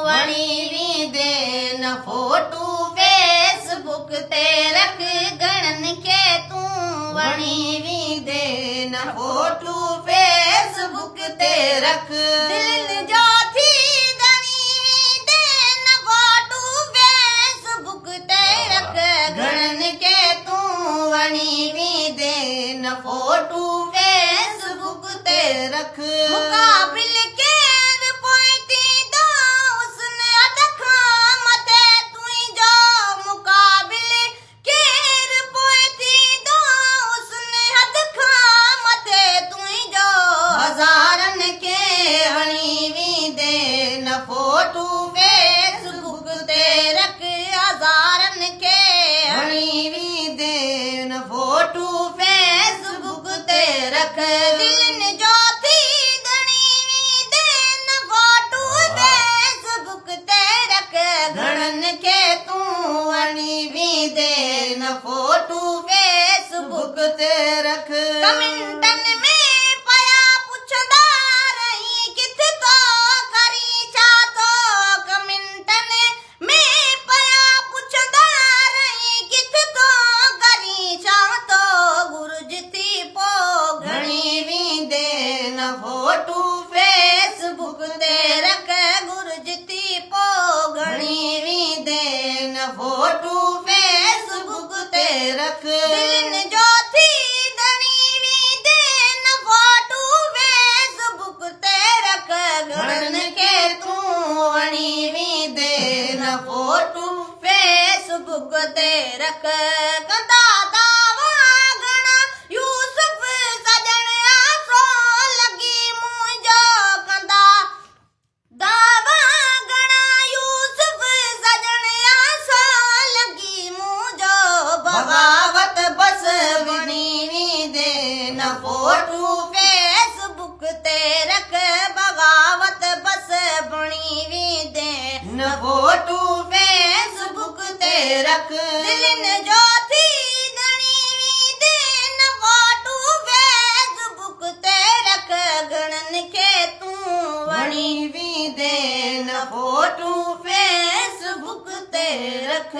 वणी वींदे न photo Facebook ते रख घणनि खे तूं वणी वींदे न फोटू फेसबुक ते रख दिल जो थी घणी वींदे न फोटू फेसबुक ते रख घणनि खे तूं वणी वींदे न फोटू फेसबुक ते रख मुक़ाबिल केर पोइती दो उसने अद खां मथे तुंहिंजो मुक़ाबिल केर पोइती दो उसने अद खां मथे तुंहिंजो हज़ारनि खे हणी वींदे न फोटू फेसबुक ते रख हज़ारनि खे हणी वींदे न फोटू फेसबुक ते रख दिलनि जो थी घणी वींदे न फोटू फेसबुक ते रख घणनि खे तूं हणी वींदे न फोटू फेसबुक ते रख कमेंटनि में पिया पुछंदा रही किथे तो करी छा तो कमेंटनि में पिया पुछंदा रही किथे तो करी छा तो घुर्ज थी पोइ घणी वींदे न फोटू फेसबुक ते रख घुर्ज थी पोइ घणी वींदे न फोटू फेसबुक ते रख दिलनि जो थी घणी वींदे न फोटू फेसबुक ते रख घणनि खे तूं वणी वींदे न फोटू फेसबुक ते रख कंदा दावा घणा यूसुफ सजण आसो लॻी मुंहिंजो कंदा दावा घणा यूसुफ सजण आसो लॻी मुंहिंजो बगावत बस वणी वींदे न फोटू फेसबुक ते रख बगावत बस बणी वींदे न फोटू फेसबुक ते रख दिलनि जो थी घणी वींदे न फोटू फेसबुक ते रख घणनि खे तूं वणी वींदे न फोटू फेसबुक ते रख।